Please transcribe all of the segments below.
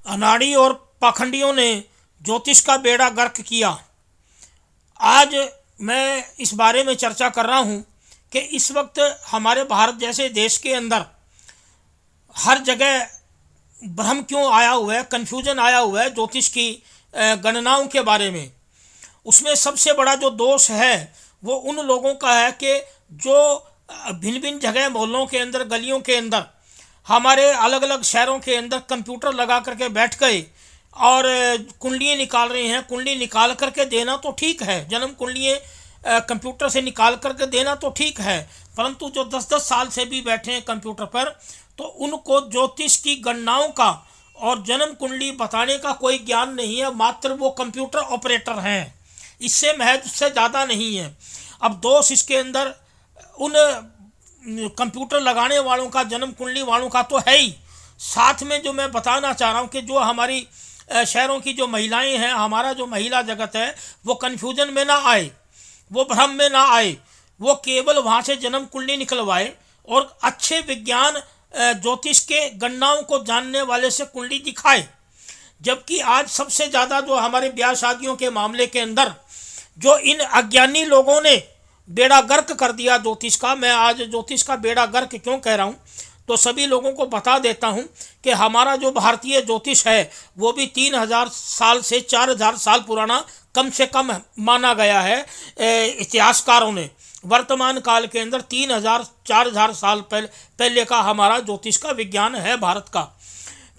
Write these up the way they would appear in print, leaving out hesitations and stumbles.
अनाड़ी और पाखंडियों ने ज्योतिष का बेड़ा गर्क किया। आज मैं इस बारे में चर्चा कर रहा हूँ कि इस वक्त हमारे भारत जैसे देश के अंदर हर जगह भ्रम क्यों आया हुआ है, कन्फ्यूजन आया हुआ है ज्योतिष की गणनाओं के बारे में। उसमें सबसे बड़ा जो दोष है वो उन लोगों का है कि जो भिन्न भिन्न जगह, मोहल्लों के अंदर, गलियों के अंदर, हमारे अलग अलग शहरों के अंदर कंप्यूटर लगा करके बैठ गए और कुंडलियाँ निकाल रहे हैं। कुंडली निकाल करके देना तो ठीक है, जन्म कुंडलियाँ कंप्यूटर से निकाल करके देना तो ठीक है, परंतु जो 10-10 साल से भी बैठे हैं कंप्यूटर पर, तो उनको ज्योतिष की गणनाओं का और जन्म कुंडली बताने का कोई ज्ञान नहीं है। मात्र वो कंप्यूटर ऑपरेटर हैं, इससे महज से ज़्यादा नहीं है। अब दोष इसके अंदर उन कंप्यूटर लगाने वालों का, जन्म कुंडली वालों का तो है ही, साथ में जो मैं बताना चाह रहा हूँ कि जो हमारी शहरों की जो महिलाएं हैं, हमारा जो महिला जगत है, वो कन्फ्यूजन में ना आए, वो भ्रम में ना आए, वो केवल वहाँ से जन्म कुंडली निकलवाए और अच्छे विज्ञान ज्योतिष के गणनाओं को जानने वाले से कुंडली दिखाए। जबकि आज सबसे ज़्यादा जो हमारे ब्याह शादियों के मामले के अंदर जो इन अज्ञानी लोगों ने बेड़ा गर्क कर दिया ज्योतिष का। मैं आज ज्योतिष का बेड़ा गर्क क्यों कह रहा हूँ, तो सभी लोगों को बता देता हूँ कि हमारा जो भारतीय ज्योतिष है वो भी 3000 साल से 4000 साल पुराना कम से कम माना गया है इतिहासकारों ने। वर्तमान काल के अंदर 3000-4000 साल पहले का हमारा ज्योतिष का विज्ञान है भारत का,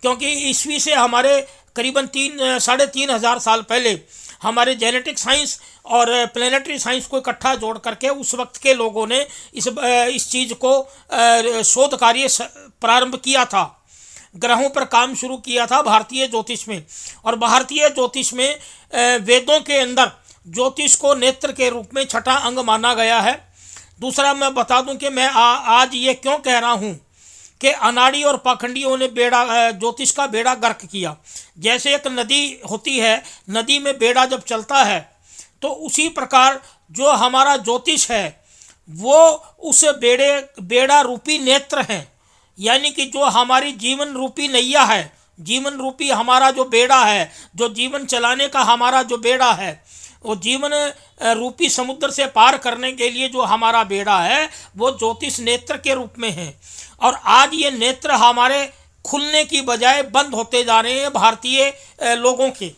क्योंकि ईस्वी से हमारे करीबन 3-3.5 साल पहले हमारे जेनेटिक साइंस और प्लेनेटरी साइंस को इकट्ठा जोड़ करके उस वक्त के लोगों ने इस चीज़ को शोध कार्य प्रारंभ किया था, ग्रहों पर काम शुरू किया था भारतीय ज्योतिष में। और भारतीय ज्योतिष में वेदों के अंदर ज्योतिष को नेत्र के रूप में छठा अंग माना गया है। दूसरा मैं बता दूं कि मैं आज ये क्यों कह रहा हूँ कि अनाड़ी और पाखंडियों ने ज्योतिष का बेड़ा गर्क किया। जैसे एक नदी होती है, नदी में बेड़ा जब चलता है तो उसी प्रकार जो हमारा ज्योतिष है वो उस बेड़ा रूपी नेत्र हैं, यानी कि जो हमारी जीवन रूपी नैया है, जीवन रूपी हमारा जो बेड़ा है, जो जीवन चलाने का हमारा जो बेड़ा है, वो जीवन रूपी समुद्र से पार करने के लिए जो हमारा बेड़ा है वो ज्योतिष नेत्र के रूप में है। और आज ये नेत्र हमारे खुलने की बजाय बंद होते जा रहे हैं। भारतीय लोगों के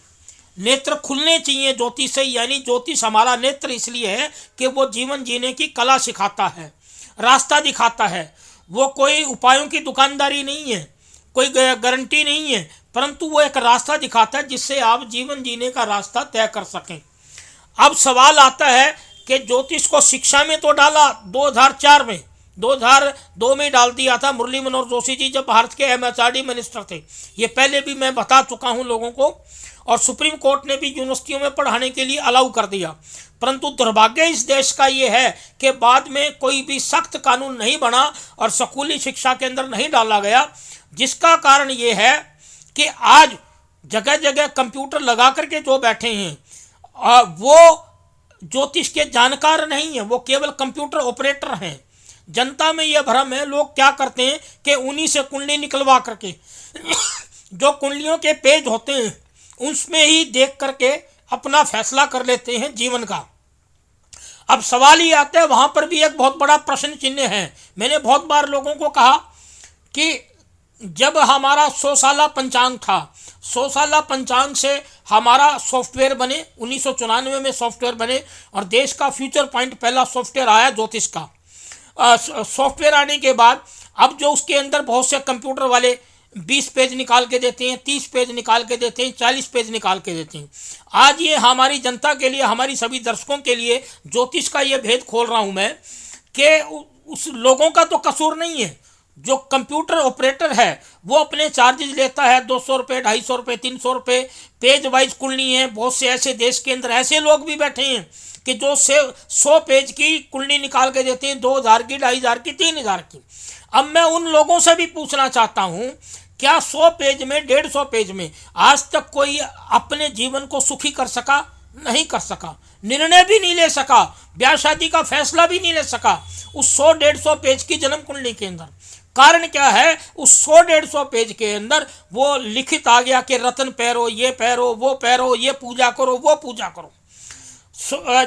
नेत्र खुलने चाहिए ज्योतिष से, यानी ज्योतिष हमारा नेत्र इसलिए है कि वो जीवन जीने की कला सिखाता है, रास्ता दिखाता है। वो कोई उपायों की दुकानदारी नहीं है, कोई गारंटी नहीं है, परंतु वो एक रास्ता दिखाता है जिससे आप जीवन जीने का रास्ता तय कर सकें। अब सवाल आता है कि ज्योतिष को शिक्षा में तो डाला 2004 में, 2002 में डाल दिया था मुरली मनोहर जोशी जी जब भारत के MHRD मिनिस्टर थे। ये पहले भी मैं बता चुका हूँ लोगों को, और सुप्रीम कोर्ट ने भी यूनिवर्सिटियों में पढ़ाने के लिए अलाउ कर दिया। परंतु दुर्भाग्य इस देश का ये है कि बाद में कोई भी सख्त कानून नहीं बना और स्कूली शिक्षा के अंदर नहीं डाला गया, जिसका कारण ये है कि आज जगह जगह कंप्यूटर लगा करके जो बैठे हैं वो ज्योतिष के जानकार नहीं है, वो केवल कंप्यूटर ऑपरेटर हैं। जनता में यह भ्रम है, लोग क्या करते हैं कि उन्हीं से कुंडली निकलवा करके जो कुंडलियों के पेज होते हैं उसमें ही देख करके अपना फैसला कर लेते हैं जीवन का। अब सवाल ही आता है, वहाँ पर भी एक बहुत बड़ा प्रश्न चिन्ह है। मैंने बहुत बार लोगों को कहा कि जब हमारा 100 साला पंचांग था, 100 साला पंचांग से हमारा सॉफ्टवेयर बने, 1994 में सॉफ्टवेयर बने और देश का फ्यूचर पॉइंट पहला सॉफ्टवेयर आया ज्योतिष का। सॉफ्टवेयर आने के बाद अब जो उसके अंदर बहुत से कंप्यूटर वाले 20 पेज निकाल के देते हैं, 30 पेज निकाल के देते हैं, 40 पेज निकाल के देते हैं। आज ये हमारी जनता के लिए, हमारी सभी दर्शकों के लिए ज्योतिष का ये भेद खोल रहा हूँ मैं कि उस लोगों का तो कसूर नहीं है। जो कंप्यूटर ऑपरेटर है वो अपने चार्जेज लेता है, 200 रुपये, 250 रुपये, 300 रुपये पेज वाइज कुंडली है। बहुत से ऐसे देश के अंदर ऐसे लोग भी बैठे हैं कि जो 100 पेज की कुंडली निकाल के देते हैं, 2000 की, 2500 की, 3000 की। अब मैं उन लोगों से भी पूछना चाहता हूँ, क्या 100 पेज में, 150 पेज में आज तक कोई अपने जीवन को सुखी कर सका? नहीं कर सका, निर्णय भी नहीं ले सका, ब्याह शादी का फैसला भी नहीं ले सका उस 100-150 पेज की जन्म कुंडली के अंदर। कारण क्या है, उस 100-150 पेज के अंदर वो लिखित आ गया कि रत्न पहरो, ये पहरो, वो पहरो, ये पूजा करो, वो पूजा करो।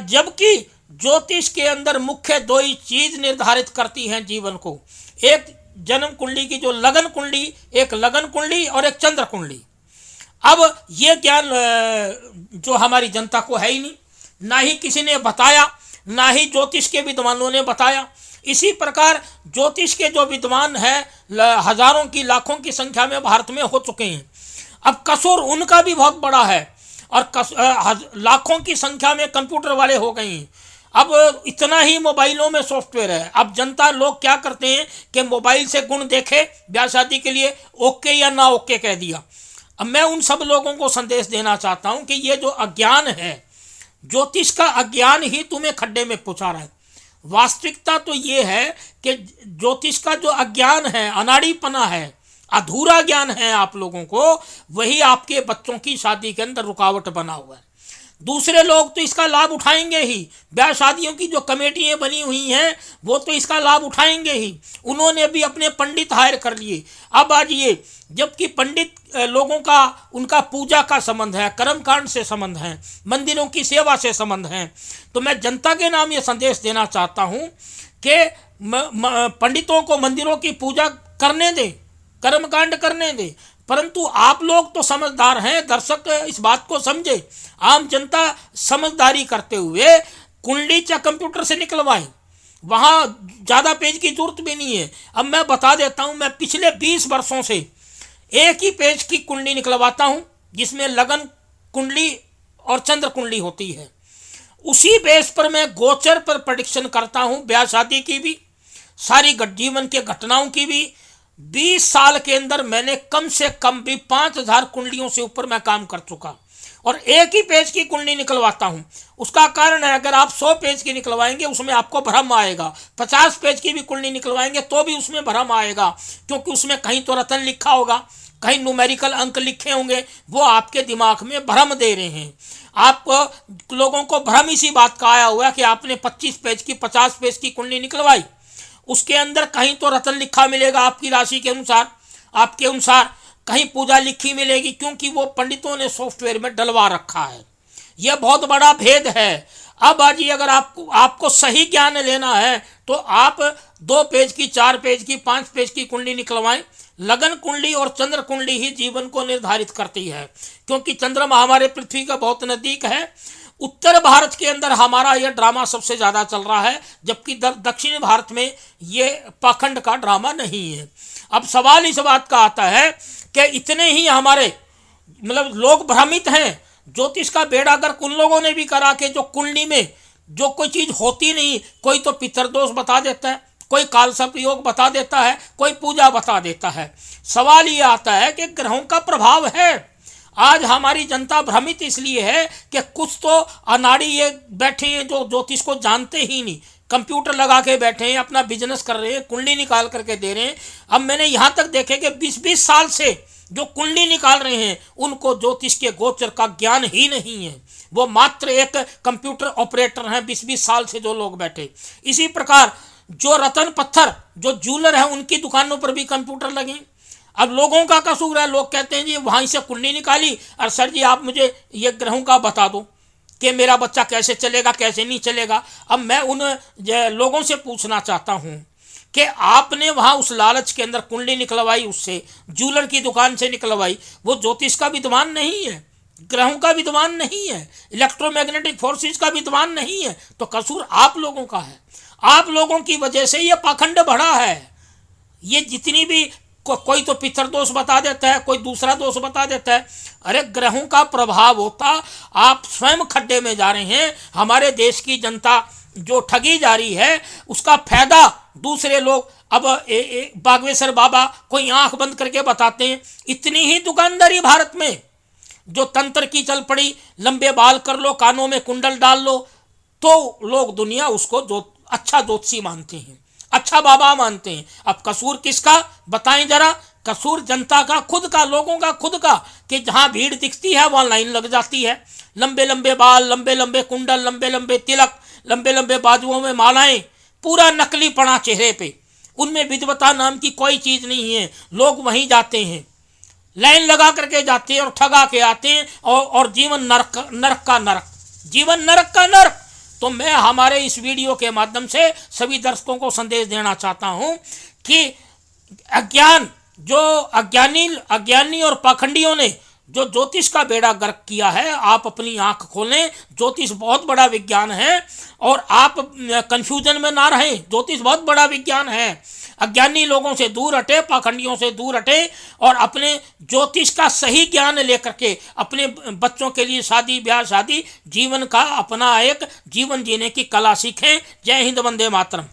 जबकि ज्योतिष के अंदर मुख्य दो ही चीज निर्धारित करती हैं जीवन को, एक जन्म कुंडली की जो लगन कुंडली, एक लगन कुंडली और एक चंद्र कुंडली। अब ये ज्ञान जो हमारी जनता को है ही नहीं, ना ही किसी ने बताया, ना ही ज्योतिष के विद्वानों ने बताया। इसी प्रकार ज्योतिष के जो विद्वान हैं हजारों की लाखों की संख्या में भारत में हो चुके हैं। अब कसूर उनका भी बहुत बड़ा है और लाखों की संख्या में कंप्यूटर वाले हो गए हैं। अब इतना ही मोबाइलों में सॉफ्टवेयर है। अब जनता लोग क्या करते हैं कि मोबाइल से गुण देखे, ब्याह शादी के लिए ओके या ना ओके कह दिया। अब मैं उन सब लोगों को संदेश देना चाहता हूं कि ये जो अज्ञान है, ज्योतिष का अज्ञान ही तुम्हें खड्डे में पहुंचा रहा है। वास्तविकता तो ये है कि ज्योतिष का जो अज्ञान है, अनाड़ीपना है, अधूरा ज्ञान है आप लोगों को, वही आपके बच्चों की शादी के अंदर रुकावट बना हुआ है। दूसरे लोग तो इसका लाभ उठाएंगे ही, ब्याह शादियों की जो कमेटियां बनी हुई हैं वो तो इसका लाभ उठाएंगे ही। उन्होंने भी अपने पंडित हायर कर लिए। अब आज ये जबकि पंडित लोगों का उनका पूजा का संबंध है, कर्मकांड से संबंध है, मंदिरों की सेवा से संबंध है, तो मैं जनता के नाम ये संदेश देना चाहता हूँ कि पंडितों को मंदिरों की पूजा करने दें, कर्मकांड करने दें, परंतु आप लोग तो समझदार हैं, दर्शक इस बात को समझे। आम जनता समझदारी करते हुए कुंडली या कंप्यूटर से निकलवाएं, वहाँ ज़्यादा पेज की जरूरत भी नहीं है। अब मैं बता देता हूँ, मैं पिछले 20 वर्षों से एक ही पेज की कुंडली निकलवाता हूँ जिसमें लगन कुंडली और चंद्र कुंडली होती है। उसी बेस पर मैं गोचर पर प्रेडिक्शन करता हूँ, ब्याह शादी की भी, सारी जीवन के घटनाओं की भी। 20 साल के अंदर मैंने कम से कम भी 5000 कुंडलियों से ऊपर मैं काम कर चुका और एक ही पेज की कुंडली निकलवाता हूं। उसका कारण है, अगर आप 100 पेज की निकलवाएंगे उसमें आपको भ्रम आएगा, 50 पेज की भी कुंडली निकलवाएंगे तो भी उसमें भ्रम आएगा, क्योंकि उसमें कहीं तो रत्न लिखा होगा, कहीं न्यूमेरिकल अंक लिखे होंगे, वो आपके दिमाग में भ्रम दे रहे हैं। आप लोगों को भ्रम इसी बात का आया हुआ कि आपने 25 पेज की 50 पेज की कुंडली निकलवाई, उसके अंदर कहीं तो रत्न लिखा मिलेगा आपकी राशि के अनुसार, आपके अनुसार कहीं पूजा लिखी मिलेगी, क्योंकि वो पंडितों ने सॉफ्टवेयर में डलवा रखा है। यह बहुत बड़ा भेद है। अब आज अगर आपको सही ज्ञान लेना है तो आप 2 पेज की, 4 पेज की, 5 पेज की कुंडली निकलवाएं। लगन कुंडली और चंद्र कुंडली ही जीवन को निर्धारित करती है, क्योंकि चंद्रमा हमारे पृथ्वी का बहुत नज़दीक है। उत्तर भारत के अंदर हमारा यह ड्रामा सबसे ज़्यादा चल रहा है, जबकि दक्षिण भारत में ये पाखंड का ड्रामा नहीं है। अब सवाल इस बात का आता है कि इतने ही हमारे लोग भ्रमित हैं। ज्योतिष का बेड़ा गर्क उन लोगों ने भी करा कि जो कुंडली में जो कोई चीज़ होती नहीं, कोई तो पितरदोष बता देता है, कोई कालसर्प योग बता देता है, कोई पूजा बता देता है। सवाल ये आता है कि ग्रहों का प्रभाव है। आज हमारी जनता भ्रमित इसलिए है कि कुछ तो अनाड़ी ये बैठे हैं जो ज्योतिष को जानते ही नहीं, कंप्यूटर लगा के बैठे हैं, अपना बिजनेस कर रहे हैं, कुंडली निकाल करके दे रहे हैं। अब मैंने यहाँ तक देखे कि 20-20 साल से जो कुंडली निकाल रहे हैं उनको ज्योतिष के गोचर का ज्ञान ही नहीं है, वो मात्र एक कंप्यूटर ऑपरेटर हैं 20-20 साल से जो लोग बैठे। इसी प्रकार जो रतन पत्थर जो ज्वेलर है उनकी दुकानों पर भी कंप्यूटर लगे। अब लोगों का कसूर है, लोग कहते हैं जी वहाँ से कुंडली निकाली और सर जी आप मुझे ये ग्रहों का बता दो कि मेरा बच्चा कैसे चलेगा, कैसे नहीं चलेगा। अब मैं उन लोगों से पूछना चाहता हूँ कि आपने वहाँ उस लालच के अंदर कुंडली निकलवाई, उससे ज्वेलर की दुकान से निकलवाई, वो ज्योतिष का विद्वान नहीं है, ग्रहों का विद्वान नहीं है, इलेक्ट्रोमैग्नेटिक फोर्सेस का विद्वान नहीं है, तो कसूर आप लोगों का है। आप लोगों की वजह से ये पाखंड बढ़ा है। ये जितनी भी कोई तो पितर दोष बता देता है, कोई दूसरा दोष बता देता है। अरे ग्रहों का प्रभाव होता, आप स्वयं खड्डे में जा रहे हैं। हमारे देश की जनता जो ठगी जा रही है उसका फायदा दूसरे लोग अब बागेश्वर बाबा कोई आंख बंद करके बताते हैं। इतनी ही दुकानदारी भारत में जो तंत्र की चल पड़ी, लंबे बाल कर लो, कानों में कुंडल डाल लो, तो लोग दुनिया उसको जो अच्छा ज्योतिषी मानते हैं, अच्छा बाबा मानते हैं। अब कसूर किसका बताएं जरा? कसूर जनता का, खुद का, लोगों का खुद का, कि जहां भीड़ दिखती है वहां लाइन लग जाती है। लंबे लंबे बाल, लंबे लंबे कुंडल, लंबे लंबे तिलक, लंबे लंबे बाजुओं में मालाएं, पूरा नकली पना चेहरे पे, उनमें विद्वता नाम की कोई चीज़ नहीं है। लोग वहीं जाते हैं, लाइन लगा करके जाते हैं और ठगा के आते हैं, और जीवन नरक नरक का नरक, जीवन नरक का नरक। तो मैं हमारे इस वीडियो के माध्यम से सभी दर्शकों को संदेश देना चाहता हूं कि अज्ञान, जो अज्ञानी और पाखंडियों ने जो ज्योतिष का बेड़ा गर्क किया है, आप अपनी आंख खोलें। ज्योतिष बहुत बड़ा विज्ञान है और आप कंफ्यूजन में ना रहें। ज्योतिष बहुत बड़ा विज्ञान है। अज्ञानी लोगों से दूर हटे, पाखंडियों से दूर हटे और अपने ज्योतिष का सही ज्ञान लेकर के अपने बच्चों के लिए शादी ब्याह शादी जीवन का अपना एक जीवन जीने की कला सीखें। जय हिंद, वंदे मातरम।